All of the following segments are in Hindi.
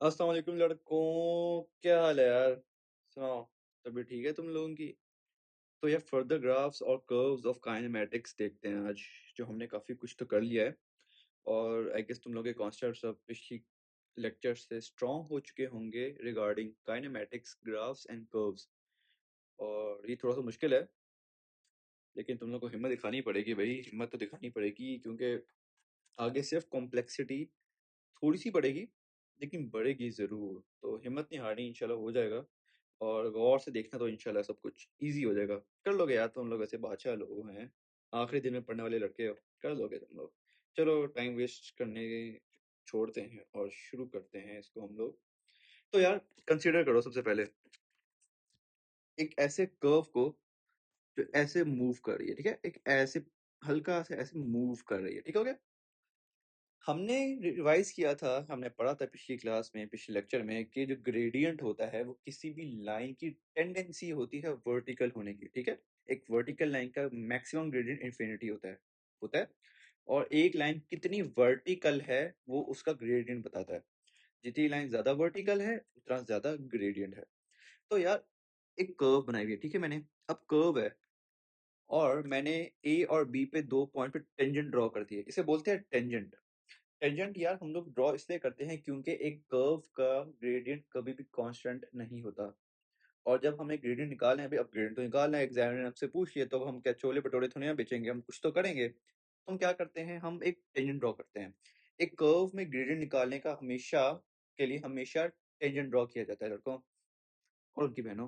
अस्सलाम वालेकुम लड़कों, क्या हाल है यार? सुनाओ, तबीयत ठीक है तुम लोगों की? तो यार फर्दर ग्राफ्स और कर्व्स ऑफ काइनेमैटिक्स देखते हैं आज, जो हमने काफ़ी कुछ तो कर लिया है और आई गेस तुम लोग के कॉन्सेप्ट्स अब पिछली लेक्चर से स्ट्रॉन्ग हो चुके होंगे regarding kinematics, graphs and curves. और ये थोड़ा सा मुश्किल है, लेकिन तुम लोग को हिम्मत दिखानी पड़ेगी भाई, हिम्मत तो दिखानी पड़ेगी क्योंकि आगे सिर्फ कॉम्प्लेक्सिटी थोड़ी सी बढ़ेगी, लेकिन बढ़ेगी ज़रूर। तो हिम्मत नहीं हारनी, इंशाल्लाह हो जाएगा। और गौर से देखना तो इंशाल्लाह सब कुछ ईज़ी हो जाएगा। कर लोगे यार, तुम लोग ऐसे बादशाह लोग हैं, आखिरी दिन में पढ़ने वाले लड़के हो, कर लोगे तुम लोग। चलो टाइम वेस्ट करने छोड़ते हैं और शुरू करते हैं इसको हम लोग। तो यार कंसीडर करो सबसे पहले एक ऐसे कर्व को जो ऐसे मूव कर रही है, ठीक है? एक ऐसे हल्का से ऐसे मूव कर रही है, ठीक हो गया? हमने रिवाइज किया था, हमने पढ़ा था पिछली क्लास में, पिछले लेक्चर में, कि जो ग्रेडियंट होता है वो किसी भी लाइन की टेंडेंसी होती है वर्टिकल होने की, ठीक है? एक वर्टिकल लाइन का मैक्सिमम ग्रेडियंट इन्फिनिटी होता है। और एक लाइन कितनी वर्टिकल है वो उसका ग्रेडियंट बताता है। जितनी लाइन ज्यादा वर्टिकल है उतना ज्यादा ग्रेडियंट है। तो यार एक कर्व बनाई हुई है, ठीक है? मैंने अब कर्व है और मैंने ए और बी पे दो पॉइंट पे टेंजेंट ड्रॉ कर दिए, इसे बोलते हैं टेंजेंट। टेंजेंट यार हम लोग ड्रॉ इसलिए करते हैं क्योंकि एक कर्व का ग्रेडियंट कभी भी कांस्टेंट नहीं होता। और जब हमें ग्रेडियंट निकालना है, अभी अब ग्रेडियंट तो निकालना है, एग्जामिनर हमसे पूछ लिया तो अब हम क्या छोले भटूरे थोड़ी ना बेचेंगे, हम कुछ तो करेंगे। तो हम क्या करते हैं, हम एक टेंजेंट ड्रॉ करते हैं। एक कर्व में ग्रेडियंट निकालने का हमेशा टेंजेंट ड्रॉ किया जाता है लड़कों और उनकी बहनों।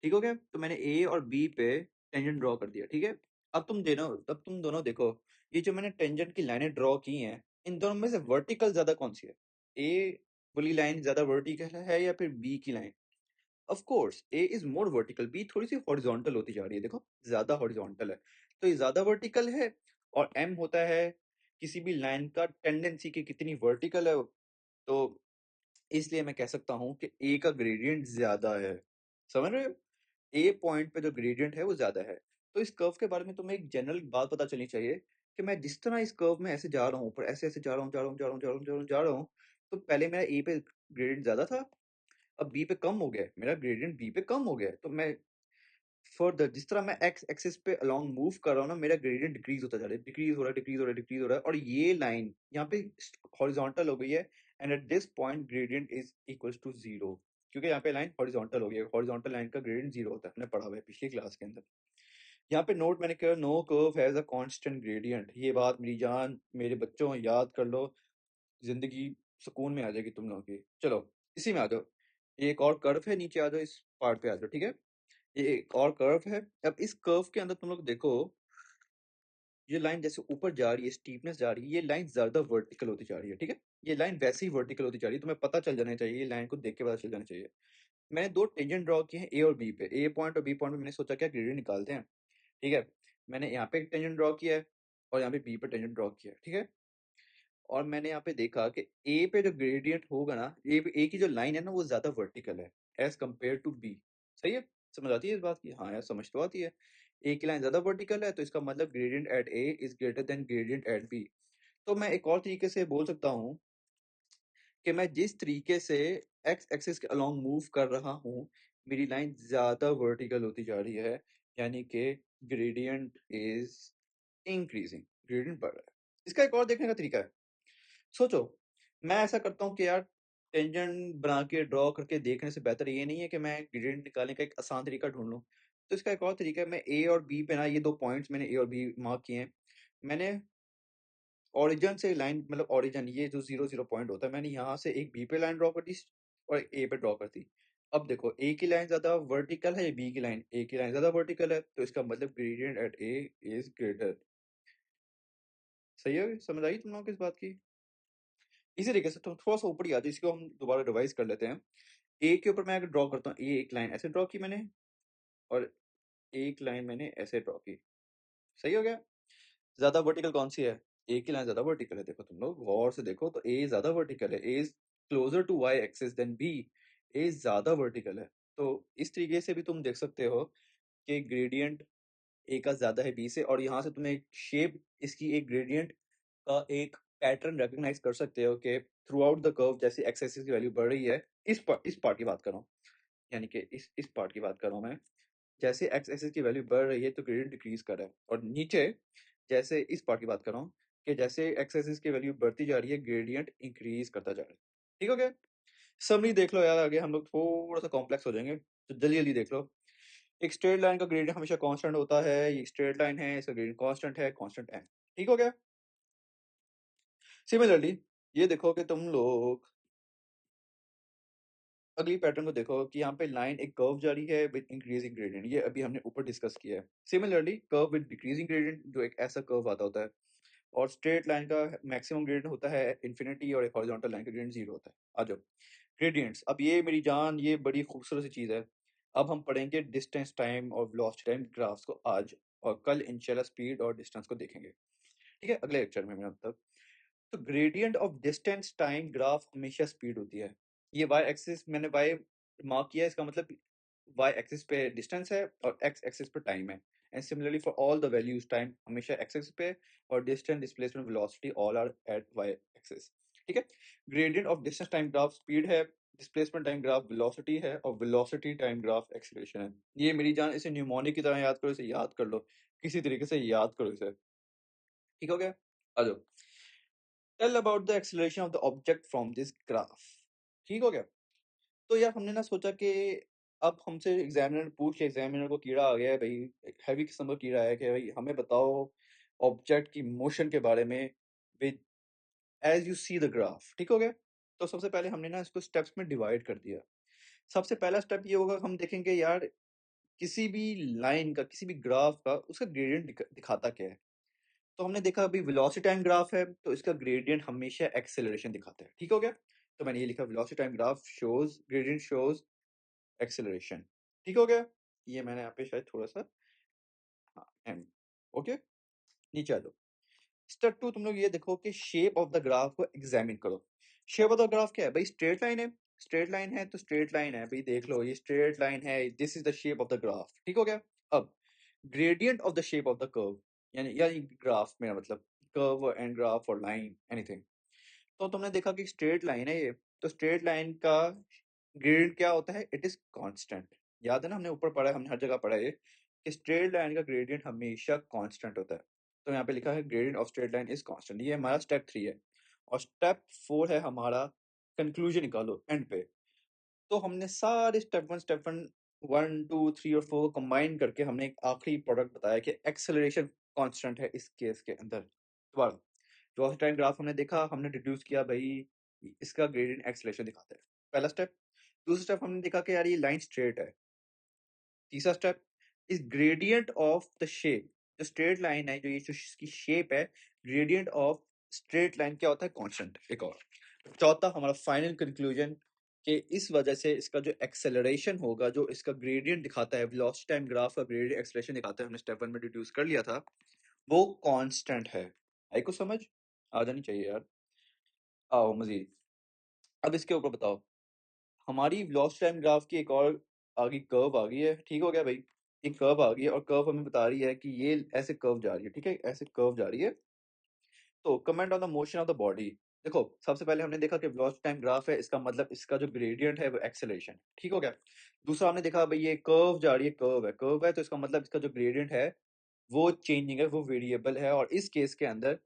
ठीक हो गया? तो मैंने ए और बी पे टेंजेंट ड्रॉ कर दिया, ठीक है? अब तुम दोनों देखो, ये जो मैंने टेंजेंट की लाइनें ड्रॉ की हैं, इन दोनों में से वर्टिकल ज्यादा कौन सी है? ए वाली लाइन ज्यादा वर्टिकल है या फिर बी की line? Of course A is more vertical, B थोड़ी सी हॉरिजॉन्टल होती जा रही है, देखो ज्यादा हॉरिजॉन्टल है। तो ये ज्यादा वर्टिकल है और एम होता है किसी भी लाइन का टेंडेंसी की कितनी वर्टिकल है। तो इसलिए मैं कह सकता हूँ कि ए का ग्रेडियंट ज्यादा है। समझ रहे हो? ए पॉइंट पे जो ग्रेडियंट है वो ज्यादा है। तो इस कर्व के बारे में तुम्हें एक जनरल बात पता चलनी चाहिए कि मैं जिस तरह इस कर्व में ऐसे जा रहा हूँ, ऊपर ऐसे ऐसे जा रहा हूँ, जा रहा हूँ, तो पहले मेरा ए पे ग्रेडियंट ज्यादा था, अब बी पे कम हो गया है, मेरा ग्रेडियंट बी पे कम हो गया है। तो मैं फर्दर जिस तरह मैं एक्स एक्सिस पे अलोंग मूव कर रहा हूँ ना, मेरा ग्रेडियंट डिक्रीज होता जा रहा है, डिक्रीज हो रहा है, डिक्रीज हो रहा है, डिक्रीज हो रहा है, और ये लाइन यहाँ पे हॉरिजॉन्टल हो गई है। And at this point gradient is equals to zero, क्योंकि यहाँ पे लाइन हॉरिजॉन्टल हो गई है। हॉरिजॉन्टल लाइन का ग्रेडियंट जीरो होता है, हमने पढ़ा हुआ है पिछली क्लास के अंदर। यहाँ पे नोट मैंने किया, no curve has a constant gradient. ये बात मेरी जान मेरे बच्चों याद कर लो, जिंदगी सुकून में आ जाएगी तुम लोगों की। चलो इसी में आ जाओ, ये एक और कर्व है, नीचे आ जाओ, इस पार्ट पे आ जाओ, ठीक है? ये एक और कर्व है। अब इस कर्व के अंदर तुम लोग देखो, ये लाइन जैसे ऊपर जा रही है, स्टीपनेस जा रही है, ये लाइन ज्यादा वर्टिकल होती जा रही है, ठीक है? ये लाइन वैसे ही वर्टिकल होती जा रही है, तुम्हें पता चल जाना चाहिए, ये लाइन को देख के पता चल जाना चाहिए। मैंने दो टेंजेंट ड्रॉ किए हैं ए और बी पे, ए पॉइंट और बी पॉइंट पे मैंने सोचा क्या ग्रेडियंट निकालते हैं, ठीक है? मैंने यहाँ पे एक टेंजेंट ड्रॉ किया है और यहाँ पे बी पे टेंजेंट ड्रॉ किया है, ठीक है? और मैंने यहाँ पे देखा कि ए पे जो ग्रेडियंट होगा ना, ए की जो लाइन है ना वो ज्यादा वर्टिकल है एज कम्पेयर टू बी। सही है? समझ आती है इस बात की? हाँ यार समझ तो आती है। ए की लाइन ज्यादा वर्टिकल है तो इसका मतलब gradient at A is greater than gradient at B. तो मैं एक और तरीके से बोल सकता हूँ कि मैं जिस तरीके से एक्स एक्सिस के अलोंग मूव कर रहा हूँ, मेरी लाइन ज्यादा वर्टिकल होती जा रही है, यानी कि ग्रेडियंट इज इंक्रीजिंग, ग्रेडियंट बढ़ रहा है। इसका एक और देखने का तरीका है, सोचो, मैं ऐसा करता हूँ कि यार टेंजेंट बना के ड्रॉ करके देखने से बेहतर ये नहीं है कि मैं ग्रेडियंट निकालने का एक आसान तरीका ढूंढ लूँ। तो इसका एक और तरीका है, मैं ए और बी पे ना, ये दो पॉइंट्स मैंने ए और बी मार्क किए हैं। मैंने ओरिजिन से लाइन, मतलब ओरिजिन ये जो 0 0 पॉइंट होता है, मैंने यहाँ से एक बी पे लाइन ड्रॉ कर दी और एक ए पे ड्रॉ कर दी। अब देखो ए की लाइन ज्यादा वर्टिकल है या बी की लाइन? ए की लाइन ज्यादा वर्टिकल है, तो इसका मतलब gradient at A is greater. सही है? समझ आई तुम लोगों को इस बात की? इसी तरीके से थोड़ा सा ऊपर ही आ जाए, इसको हम दोबारा रिवाइज कर लेते हैं। ए के ऊपर मैं अगर ड्रॉ करता हूँ, ए एक लाइन ऐसे ड्रॉ की मैंने और एक लाइन मैंने ऐसे ड्रॉ की। सही हो गया? ज्यादा वर्टिकल कौन सी है? ए की लाइन ज्यादा वर्टिकल है। देखो तुम लोग गौर से देखो तो ए ज्यादा वर्टिकल है, A is closer to Y axis than B, A ज्यादा वर्टिकल है। तो इस तरीके से भी तुम देख सकते हो कि ग्रेडियंट ए का ज्यादा है बी से, और यहाँ से तुम्हें एक शेप इसकी, एक ग्रेडियंट का एक पैटर्न रिकॉग्नाइज कर सकते हो कि थ्रू आउट द कर्व जैसे एक्स एक्सिस की वैल्यू बढ़ रही है, इस पार्ट की बात कर रहा हूँ, यानी कि इस पार्ट की बात कर रहा हूँ मैं। जैसे एक्स एक्सिस की वैल्यू बढ़ रही है तो ग्रेडियंट डिक्रीज कर रहा है, और नीचे जैसे इस पार्ट की बात कर रहा हूँ कि जैसे एक्स एक्सिस की वैल्यू बढ़ती जा रही है ग्रेडियंट इंक्रीज करता जा रहा है। ठीक हो गया? समरी देख लो यार, आगे हम लोग थोड़ा सा कॉम्प्लेक्स हो जाएंगे, तो जल्दी जल्दी देख लो। एक स्ट्रेट लाइन का ग्रेडियंट हमेशा कांस्टेंट होता है, ये स्ट्रेट लाइन है, इसका ग्रेडियंट कांस्टेंट है। ठीक हो गया? सिमिलरली ये देखो कि तुम लोग अगली पैटर्न को देखो कि यहाँ पे लाइन एक कर्व जारी है विद इंक्रीजिंग ग्रेडियंट, ये अभी हमने ऊपर डिस्कस किया है। Similarly curve with decreasing gradient, जो एक ऐसा कर्व आता होता है, और स्ट्रेट लाइन का मैक्सिमम ग्रेडियंट होता है इन्फिनिटी, और एक हॉरिजॉन्टल लाइन का ग्रेडियंट जीरो होता है। आ जाओ ग्रेडियंट्स, अब ये मेरी जान, ये बड़ी खूबसूरत सी चीज़ है। अब हम पढ़ेंगे डिस्टेंस टाइम और वेलोसिटी टाइम ग्राफ्स को आज, और कल इंशाल्लाह स्पीड और डिस्टेंस को देखेंगे। ठीक है, अगले लेक्चर में मेरा मतलब। तो gradient of distance time graph हमेशा स्पीड होती है। ये वाई एक्सिस मैंने वाई मार्क किया है, इसका मतलब वाई एक्सिस पे डिस्टेंस है और एक्स एक्सिस पे टाइम है। And similarly for all the values, time हमेशा एक्स एक्सिस पे, और distance, displacement, velocity all are at Y axis. ठीक है, gradient of distance time graph speed है, डिस्प्लेसमेंट टाइम ग्राफ वेलोसिटी है, और वेलोसिटी टाइम ग्राफ एक्सीलरेशन है। ये मेरी जान, इसे न्यूमोनिक की तरह याद करो, इसे याद कर लो, किसी तरीके से याद करो इसे। ठीक हो गया? आ जाओ, tell about the acceleration of the object from this graph. ठीक हो गया? तो यार हमने ना सोचा कि अब हमसे एग्जामिनर पूछ, एग्जामिनर को कीड़ा आ गया है भाई, हैवी किस्म का कीड़ा है कि भाई हमें बताओ ऑब्जेक्ट की मोशन के बारे में with as you see the graph. ठीक हो गया? तो सबसे पहले हमने ना इसको स्टेप्स में डिवाइड कर दिया। सबसे पहला स्टेप ये होगा, हम देखेंगे यार किसी भी लाइन का, किसी भी ग्राफ का उसका ग्रेडियंट दिखाता क्या है। तो हमने देखा अभी वेलोसिटी टाइम ग्राफ है, तो इसका ग्रेडियंट हमेशा एक्सेलरेशन दिखाता है। ठीक हो गया? तो मैंने ये लिखा, velocity time graph shows gradient shows acceleration. ठीक हो गया? ये मैंने यहाँ पे शायद थोड़ा सा, हाँ एम, ओके, नीचे आ जाओ। स्टेप टू, तुम लोग ये देखो कि शेप ऑफ द ग्राफ को एग्जामिन करो। शेप ऑफ द ग्राफ क्या है भाई? स्ट्रेट लाइन है, स्ट्रेट लाइन है तो स्ट्रेट लाइन है भाई, देख लो ये स्ट्रेट लाइन है, this is the shape of the graph. ठीक हो गया? अब gradient of the shape of the curve, यानी ग्राफ, मेरा मतलब कर्व एंड ग्राफ और लाइन एनीथिंग। तो तुमने देखा कि स्ट्रेट लाइन है ये, तो स्ट्रेट लाइन का ग्रेडियंट क्या होता है? It is constant. याद है ना, हमने ऊपर पढ़ा है, हमने हर जगह पढ़ा है कि स्ट्रेट लाइन का ग्रेडियंट हमेशा कांस्टेंट होता है। तो यहाँ पे लिखा है gradient of straight line is constant, ये हमारा स्टेप 3 है। और स्टेप 4 है हमारा कंक्लूजन निकालो एंड पे। तो हमने सारे स्टेप 1 2 3 और 4 को कंबाइन करके हमने एक आखिरी प्रोडक्ट बताया कि एक्सेलरेशन कांस्टेंट है इस केस के अंदर। दोबारा, वेलोसिटी टाइम ग्राफ हमने देखा, हमने डिड्यूस किया भाई इसका ग्रेडियंट एक्सेलरेशन दिखाता है, पहला स्टेप। दूसरा स्टेप हमने देखा कि यार ये लाइन स्ट्रेट है। तीसरा step is gradient of the shape, जो स्ट्रेट लाइन है, जो ये जो इसकी शेप है, ग्रेडियंट ऑफ स्ट्रेट लाइन क्या होता है? कांस्टेंट। एक और चौथा हमारा फाइनल कंक्लूजन, कि इस वजह से इसका जो एक्सेलरेशन होगा, जो इसका ग्रेडियंट दिखाता है, वेलोसिटी टाइम ग्राफ का ग्रेडियंट एक्सेलरेशन दिखाता है, हमने स्टेप 1 में डिड्यूस कर लिया था, वो कांस्टेंट है। आई को समझ आ जानी चाहिए यार। आओ मजीद, अब इसके ऊपर बताओ, हमारी वेलोसिटी टाइम ग्राफ की एक और आगे कर्व आ गई है। ठीक हो गया भाई? एक कर्व आ गई है, और कर्व हमें बता रही है कि ये ऐसे कर्व जा रही है। ठीक है, ऐसे कर्व जा रही है। तो comment on the motion of the body. देखो, सबसे पहले हमने देखा कि वेलोसिटी टाइम ग्राफ है, इसका मतलब इसका जो ग्रेडियंट है वो एक्सेलरेशन। ठीक हो गया? दूसरा हमने देखा भाई ये कर्व जा रही है, कर्व है, तो इसका मतलब इसका जो ग्रेडियंट है वो चेंजिंग है, वो वेरिएबल है, और इस केस के अंदर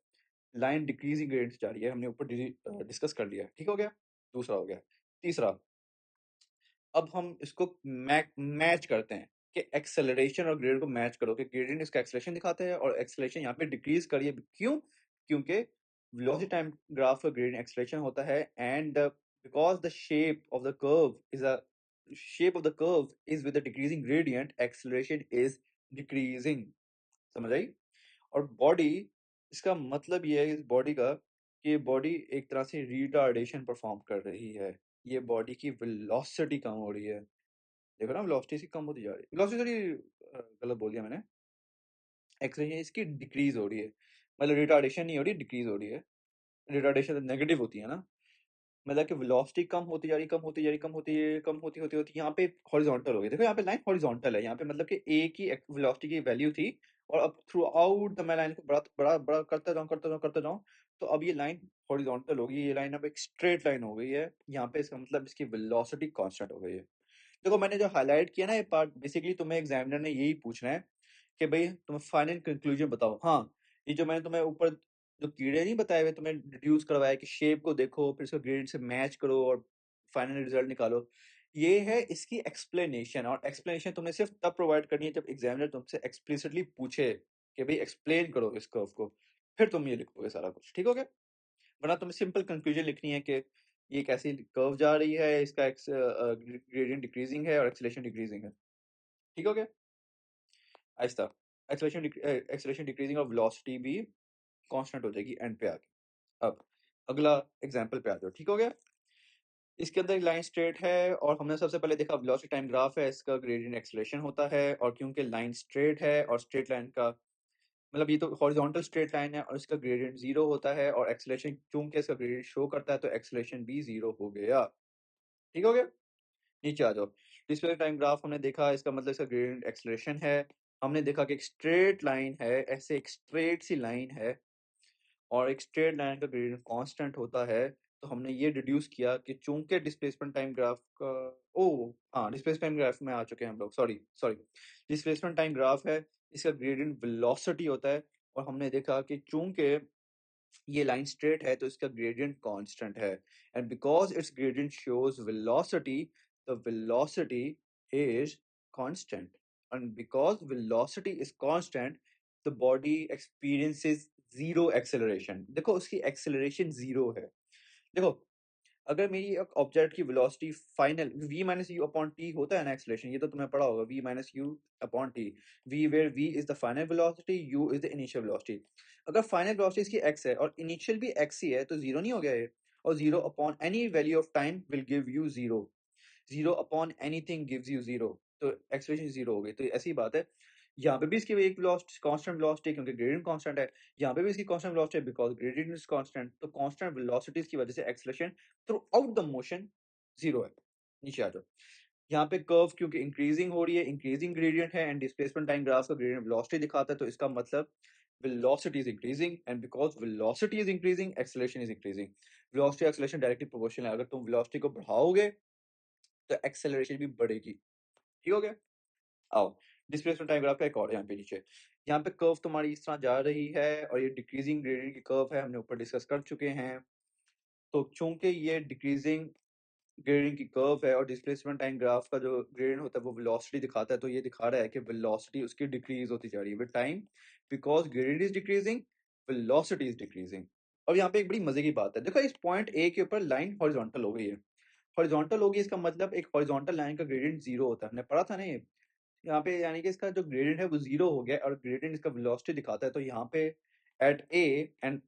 लाइन डिक्रीजिंग ग्रेडियंट से जा रही है, हमने ऊपर डिस्कस कर लिया। ठीक हो गया? दूसरा हो गया। तीसरा, अब हम इसको मैच करते हैं कि एक्सेलरेशन और ग्रेडियंट को मैच करो, कि ग्रेडियंट इसका एक्सेलरेशन दिखाता है और एक्सेलरेशन यहाँ पे डिक्रीज करिए। क्यों? क्योंकि वेलोसिटी टाइम ग्राफ का ग्रेडियंट एक्सेलरेशन होता है, and because the shape of the curve is with the decreasing gradient, acceleration is decreasing. समझ आई? और बॉडी, इसका मतलब ये है इस बॉडी का, कि बॉडी एक तरह से रिटार्डेशन परफॉर्म कर रही है। ये बॉडी की वेलोसिटी कम हो रही है। देखो ना, वेलोसिटी इसकी कम होती जा रही है, वेलोसिटी गलत बोल दिया मैंने, एक्सेलरेशन इसकी डिक्रीज हो रही है। मतलब रिटार्डेशन नहीं हो रही, डिक्रीज हो रही है। रिटार्डेशन तो नेगेटिव होती है ना। मतलब कि वेलोसिटी कम होती जा रही, कम होती जा रही, कम होती कम होती होती यहाँ पे हॉरिजॉन्टल हो गई। देखो यहाँ पे लाइन हॉरिजॉन्टल है, यहाँ पे मतलब कि ए की वेलोसिटी की वैल्यू थी और अब थ्रू आउट द मैं लाइन को बड़ा करता जाऊँ, तो अब ये लाइन हॉरिजॉन्टल हो गई, ये लाइन अब एक स्ट्रेट लाइन हो गई है। यहाँ पे इसका मतलब इसकी वेलोसिटी कांस्टेंट हो गई है। देखो मैंने जो हाईलाइट किया ना ये पार्ट, बेसिकली तुम्हें एग्जामिनर ने यही पूछना है कि भाई तुम्हें फाइनल कंक्लूजन बताओ। हाँ, ये जो मैंने तुम्हें ऊपर जो कीड़े नहीं बताए हुए, तुम्हें डिड्यूस करवाया कि शेप को देखो फिर इसको ग्रेडियंट से मैच करो और फाइनल रिजल्ट निकालो, ये है इसकी एक्सप्लेनेशन। और एक्सप्लेनेशन तुमने सिर्फ तब प्रोवाइड करनी है जब एग्जामिनर तुमसे एक्सप्लिसिटली पूछे कि भाई एक्सप्लेन करो इस कर्व को, फिर तुम ये लिखोगे सारा कुछ, ठीक हो गया। वरना तुम्हें सिंपल कंक्लूजन लिखनी है कि ये एक ऐसी कर्व जा रही है, इसका ग्रेडियंट डिक्रीजिंग है और एक्सेलेरेशन डिक्रीजिंग है, ठीक हो गया। आहिस्ता एक्सेलेरेशन डिक्रीजिंग और वेलोसिटी भी कांस्टेंट हो जाएगी एंड पे आके। अब अगला एग्जांपल पे आ जाओ, ठीक हो गया। इसके अंदर एक लाइन स्ट्रेट है और हमने सबसे पहले देखा वेलोसिटी टाइम ग्राफ है, इसका ग्रेडियंट एक्सेलेरेशन होता है। और क्योंकि लाइन स्ट्रेट है और स्ट्रेट लाइन का मतलब ये तो हॉरिजॉन्टल स्ट्रेट लाइन है और इसका ग्रेडियंट जीरो होता है और एक्सेलेरेशन चूंकि इसका ग्रेडियंट शो करता है तो एक्सेलेरेशन भी जीरो हो गया, ठीक हो गया। नीचे आ जाओ, डिस्प्ले टाइम ग्राफ हमने देखा, इसका मतलब इसका ग्रेडियंट एक्सेलरेशन है। हमने देखा कि एक स्ट्रेट लाइन है, ऐसे एक स्ट्रेट सी लाइन है और एक स्ट्रेट लाइन का ग्रेडियंट कांस्टेंट होता है। तो हमने ये डिड्यूस किया कि चूंकि डिस्प्लेसमेंट टाइम ग्राफ का हाँ डिस्प्लेसमेंट टाइम ग्राफ में आ चुके हैं हम लोग, sorry sorry, displacement time graph है, इसका ग्रेडियंट वेलोसिटी होता है। और हमने देखा कि चूंकि ये लाइन स्ट्रेट है तो इसका ग्रेडियंट कांस्टेंट है and because it's gradient shows velocity, the velocity is constant and because velocity is constant the body experiences zero acceleration. देखो उसकी एक्सेलरेशन जीरो है। देखो अगर मेरी एक ऑब्जेक्ट की velocity final v minus U upon T होता है ना एक्सेलरेशन, ये तो तुम्हें पढ़ा होगा, v minus U upon T, v where v is the final velocity, u is the initial velocity. अगर फाइनल वेलोसिटी इसकी x है और इनिशियल भी x ही है तो जीरो नहीं हो गया ये, और zero upon any value of time will give you zero, zero upon anything gives you zero, तो एक्सेलरेशन जीरो हो गई। तो ऐसी बात है, यहाँ पे भी इसकी एक वेलोसिटी कांस्टेंट वेलोसिटी क्योंकि ग्रेडियंट कांस्टेंट है, यहाँ पे भी इसकी कांस्टेंट वेलोसिटी है बिकॉज ग्रेडियंट इज कांस्टेंट। तो कांस्टेंट वेलोसिटीज की वजह से acceleration through out the motion zero है। नीचे आ जाओ, यहाँ पे कर्व क्योंकि इंक्रीजिंग हो रही है, इंक्रीजिंग ग्रेडियंट है एंड डिस्प्लेसमेंट टाइम ग्राफ का ग्रेडियंट वेलोसिटी दिखाता है, तो इसका मतलब velocity is increasing and because velocity is increasing acceleration is increasing। velocity acceleration directly proportional है, अगर तुम velocity को बढ़ाओगे तो एक्सेलरेशन भी बढ़ेगी, ठीक हो गया। आओ डिस्प्लेसमेंट टाइम ग्राफ का एक और यहाँ पे नीचे, यहाँ पे कर्व तुम्हारी इस तरह जा रही है और ये डिक्रीजिंग ग्रेडियंट की कर्व है, हमने ऊपर डिस्कस कर चुके हैं। तो चूंकि ये डिक्रीजिंग ग्रेडियंट की कर्व है और डिस्प्लेसमेंट टाइम ग्राफ का जो ग्रेडियंट होता है वो वेलोसिटी दिखाता है, तो ये दिखा रहा है कि वेलोसिटी उसकी डिक्रीज होती जा रही है with time because gradient is decreasing, velocity is decreasing. अब यहाँ पे एक बड़ी मजे की बात है, देखो इस पॉइंट ए के ऊपर लाइन हॉरिजॉन्टल हो गई है, हॉरिजॉन्टल होगी इसका मतलब एक हॉरिजॉन्टल लाइन का ग्रेडियंट जीरो होता है, हमने पढ़ा था ना ये। यहाँ पे यानी कि इसका जो ग्रेडियंट है वो जीरो हो गया और ग्रेडियंट इसका वेलोसिटी दिखाता है, तो यहाँ पे एट ए एंड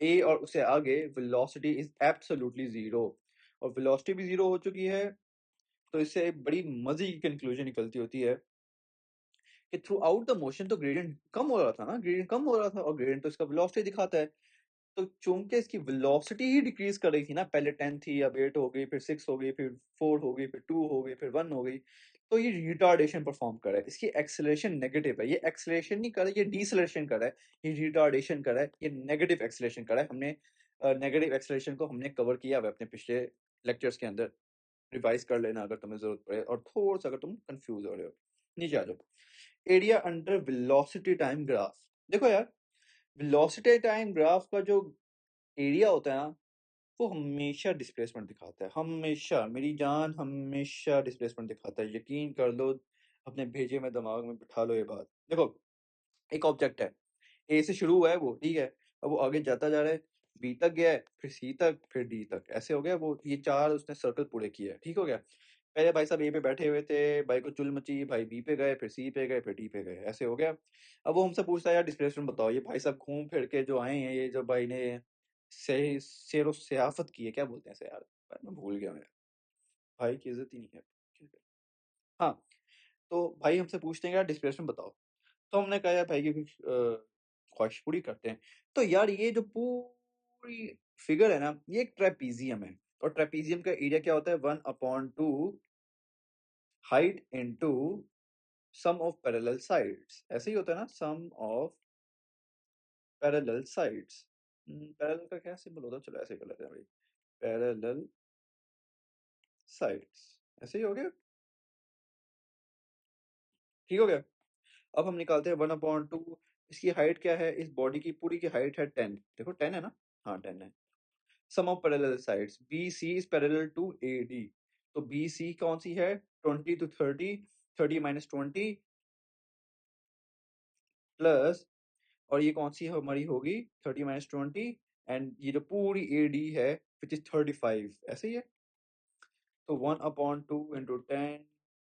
ए और उससे आगे वेलोसिटी इज एब्सोल्युटली जीरो और वेलोसिटी भी जीरो हो चुकी है। तो इससे एक बड़ी मजे की कंक्लूजन निकलती होती है कि थ्रू आउट द मोशन तो ग्रेडियंट कम हो रहा था ना, ग्रेडियंट कम हो रहा था और ग्रेडियंट तो इसका वेलोसिटी दिखाता है। तो चूंकि इसकी वेलोसिटी ही डिक्रीज कर रही थी ना, पहले 10 थी अब 8 हो गई, फिर 6 हो गई, फिर 4 हो गई, फिर 2 हो गई, फिर 1 हो गई, तो ये रिटार्डेशन परफॉर्म कर रहा है। इसकी एक्सेलरेशन नेगेटिव है, ये एक्सेलरेशन नहीं कर रहा है, ये डिसेलरेशन कर रहा है, ये रिटार्डेशन कर रहा है, ये नेगेटिव एक्सेलरेशन कर रहा है। हमने नेगेटिव एक्सेलरेशन को हमने कवर किया हुआ अपने पिछले लेक्चर्स के अंदर, रिवाइज कर लेना अगर तुम्हें जरूरत पड़े और थोड़ा सा अगर तुम कंफ्यूज हो रहे हो। नीचे आ जाओ, area under velocity time graph. देखो यार, वेलोसिटी टाइम ग्राफ का जो एरिया होता है ना वो हमेशा डिस्प्लेसमेंट दिखाता है, हमेशा मेरी जान, हमेशा डिस्प्लेसमेंट दिखाता है, यकीन कर लो, अपने भेजे में दिमाग में बिठा लो ये बात। देखो एक ऑब्जेक्ट है, ए से शुरू हुआ है वो, ठीक है, अब वो आगे जाता जा रहा है, बी तक गया है, फिर सी तक, फिर डी तक, ऐसे हो गया वो, ये चार उसने सर्कल पूरे किए हैं, ठीक हो गया। पहले भाई साहब ए पे बैठे हुए थे, भाई को चुल मची, भाई बी पे गए, फिर सी पे गए, फिर डी पे गए, ऐसे हो गया। अब वो हमसे पूछता है यार डिस्प्लेसमेंट बताओ, ये भाई साहब घूम फिर के जो आए हैं, ये जो भाई ने सही शेरो सियाफत की है, क्या बोलते हैं इसे यार, मैं भूल गया मैं, भाई की इज्जत ही नहीं है। हाँ, तो भाई हमसे पूछते हैं यार डिस्प्लेसमेंट बताओ, तो हमने कहा यार भाई की कुछ ख्वाहिश पूरी करते हैं। तो यार ये जो पूरी फिगर है ना, ये एक ट्रेपीजियम है और ट्रेपीजियम का एरिया क्या होता है 1/2 height into sum of parallel sides. ऐसे ही होता है ना, sum of parallel sides. Parallel का क्या सिंबल होता है, चलो ऐसे कर लेते हैं भाई, पैरेलल साइड्स। ऐसे ही हो गया, ठीक हो गया। अब हम निकालते हैं 1/2, इसकी हाइट क्या है, इस बॉडी की पूरी की हाइट है 10, देखो 10 है ना, हाँ 10 है। Sum of parallel sides, B C is parallel to A D, तो बी सी कौन सी है 20 to 30, 30 - 20 प्लस, और ये कौन सी हमारी होगी 30 - 20, एंड ये जो पूरी ए डी है विच इज 35, ऐसे ही है। तो 1/2 इंटू 10,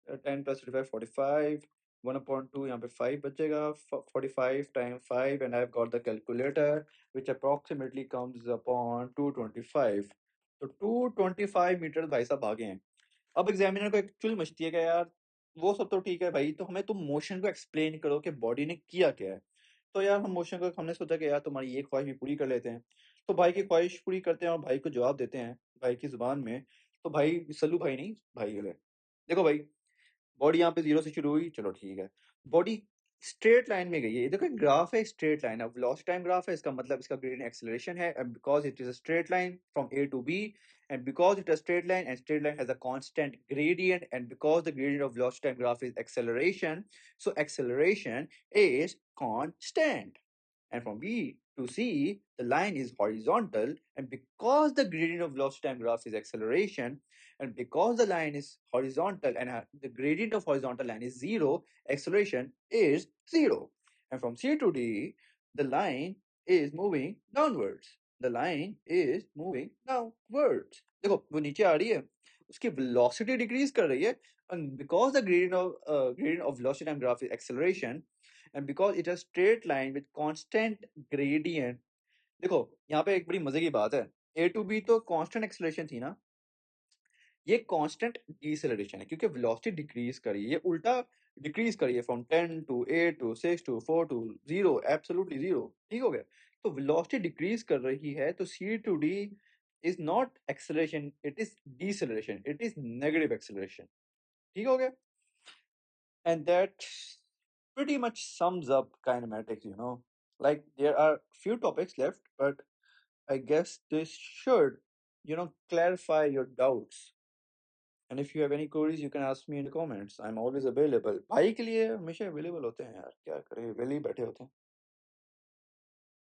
10 + 35 45, 1/2 यहाँ पे 5 बचेगा, 45 time 5 and I have got the calculator which approximately comes upon 225। तो 225 मीटर भाई साहब आगे हैं। अब एग्जामिनर को एक चुल मचती है कि यार वो सब तो ठीक है भाई, तो हमें तुम मोशन को एक्सप्लेन करो कि बॉडी ने किया क्या है। तो यार हम मोशन को, हमने सोचा कि यार तुम्हारी ये ख्वाहिश भी पूरी कर लेते हैं। तो भाई की ख्वाहिश पूरी करते हैं और भाई को जवाब देते हैं भाई की जुबान में। तो भाई सल्लू भाई नहीं, भाई बोले देखो भाई, बॉडी यहाँ पे 0 से शुरू हुई, चलो ठीक है, बॉडी स्ट्रेट लाइन में गई है, ये देखो एक ग्राफ है, स्ट्रेट लाइन है, वेलोसिटी टाइम ग्राफ है, इसका मतलब इसका ग्रेडियंट एक्सेलरेशन है, and because it is a straight line from A to B, and because it is a straight line and straight line has a constant gradient, and because the gradient of velocity time graph is acceleration, so acceleration is constant, and from B to C the line is horizontal, and because the gradient of velocity time graph is acceleration, and because the line is horizontal and the gradient of horizontal line is 0, acceleration is 0, and from C to D the line is moving downwards, the line is moving downwards। देखो वो नीचे आ रही है, उसकी velocity डिक्रीज कर रही है, and because the gradient of velocity time graph is acceleration, and because it is a straight line with constant gradient। देखो यहाँ पे एक बड़ी मजे की बात है, a to b तो constant acceleration थी ना, ये कांस्टेंट डिसेलरेशन है क्योंकि वेलोसिटी डिक्रीज करी है, ये उल्टा डिक्रीज करी है from 10 to 8 to 6 to 4 to 0, absolutely 0, ठीक हो गया। तो वेलोसिटी डिक्रीज कर रही है, तो C to D is not acceleration, it is deceleration, it is negative acceleration, ठीक हो गया। And that pretty much sums up kinematics, you know, like there are few topics left, but I guess this should, you know, clarify your doubts, and if you have any queries you can ask me in the comments, I'm always available। भाई के लिए हमेशा अवेलेबल होते हैं यार, क्या करें, वेले ही बैठे होते हैं।